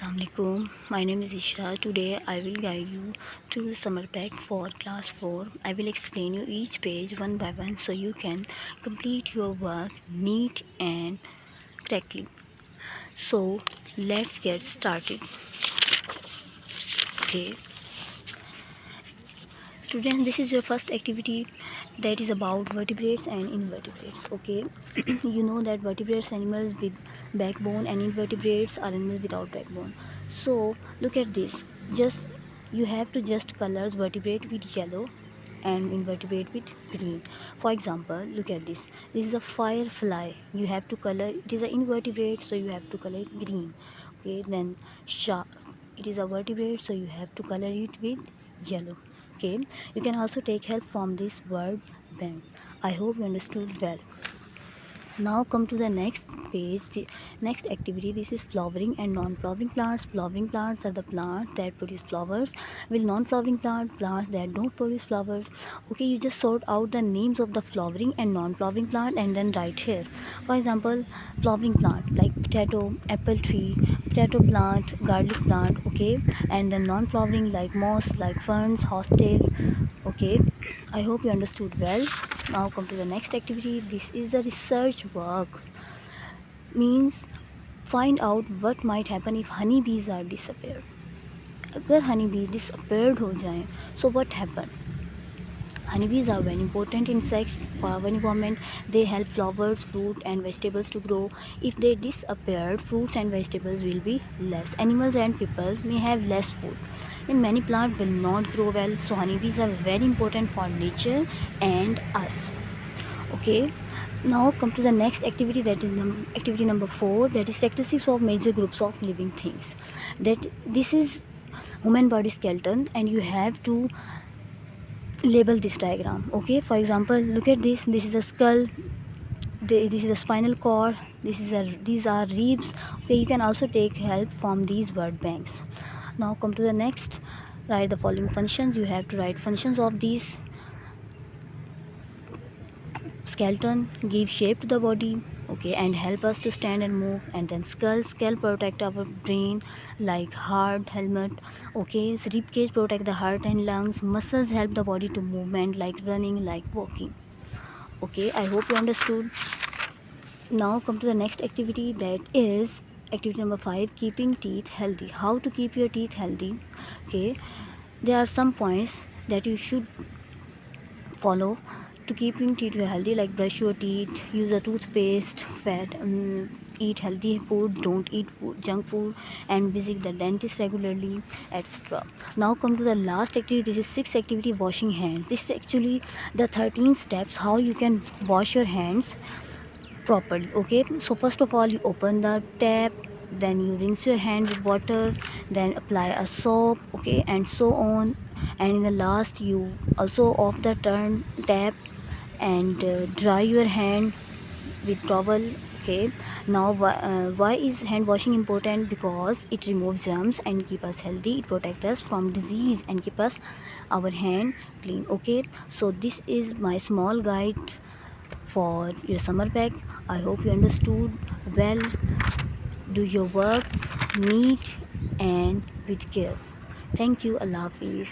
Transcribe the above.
Assalamualaikum. My name is Isha. Today I will guide you through the summer pack for class 4. I will explain you each page one by one so you can complete your work neat and correctly. So let's get started. Okay. Students, this is your first activity that is about vertebrates and invertebrates. Okay. You know that vertebrates animals with backbone and invertebrates are animals without backbone. So look at this. Just you have to just colors vertebrate with yellow and invertebrate with green. For example, look at this. This is a firefly. You have to color it is an invertebrate, so you have to color it green. Okay, then shark. It is a vertebrate, so you have to color it with yellow. Okay, you can also take help from this word bank. I hope you understood well. Now come to the next page, next activity. This is flowering and non-flowering plants. Flowering plants are the plants that produce flowers, while non-flowering plants that don't produce flowers. Okay, you just sort out the names of the flowering and non-flowering plant and then write here. For example, flowering plant like potato, apple tree, potato plant, garlic plant. Okay, and then non-flowering like moss, like ferns, horsetail. Okay, I hope you understood well. Now come to the next activity. This is a research work. Means find out what might happen if honeybees are disappeared. अगर honeybees disappeared हो जाएं, so what happen? Honeybees are very important insects for our environment. They help flowers, fruit, and vegetables to grow. If they disappeared, fruits and vegetables will be less. Animals and people may have less food. And many plants will not grow well. So honeybees are very important for nature and us. Okay. Now come to the next activity, that is activity number 4, that is characteristics of major groups of living things. That this is human body skeleton and you have to label this diagram. Okay, for example, look at this is a skull, this is a spinal cord, these are ribs. Okay, you can also take help from these word banks. Now come to the next, write the following functions. You have to write functions of these skeleton. Give shape to the body, okay, and help us to stand and move. And then skull protect our brain like heart helmet. Okay, so rib cage protect the heart and lungs. Muscles help the body to movement like running, like walking. Okay, I hope you understood. Now come to the next activity, that is activity number 5, keeping teeth healthy. How to keep your teeth healthy? Okay, there are some points that you should follow to keeping teeth healthy, like brush your teeth, use a toothpaste, eat healthy food, don't eat junk food, and visit the dentist regularly, etc. Now come to the last activity. This is 6th activity, washing hands. This is actually the 13 steps how you can wash your hands properly. Okay, so first of all, you open the tap, then you rinse your hand with water, then apply a soap, okay, and so on. And in the last, you also off the turn tap and dry your hand with towel. Okay, now why is hand washing important? Because it removes germs and keep us healthy, it protects us from disease and keep us our hand clean. Okay, so this is my small guide for your summer pack. I hope you understood well. Do your work neat and with care. Thank you. Allah Hafiz.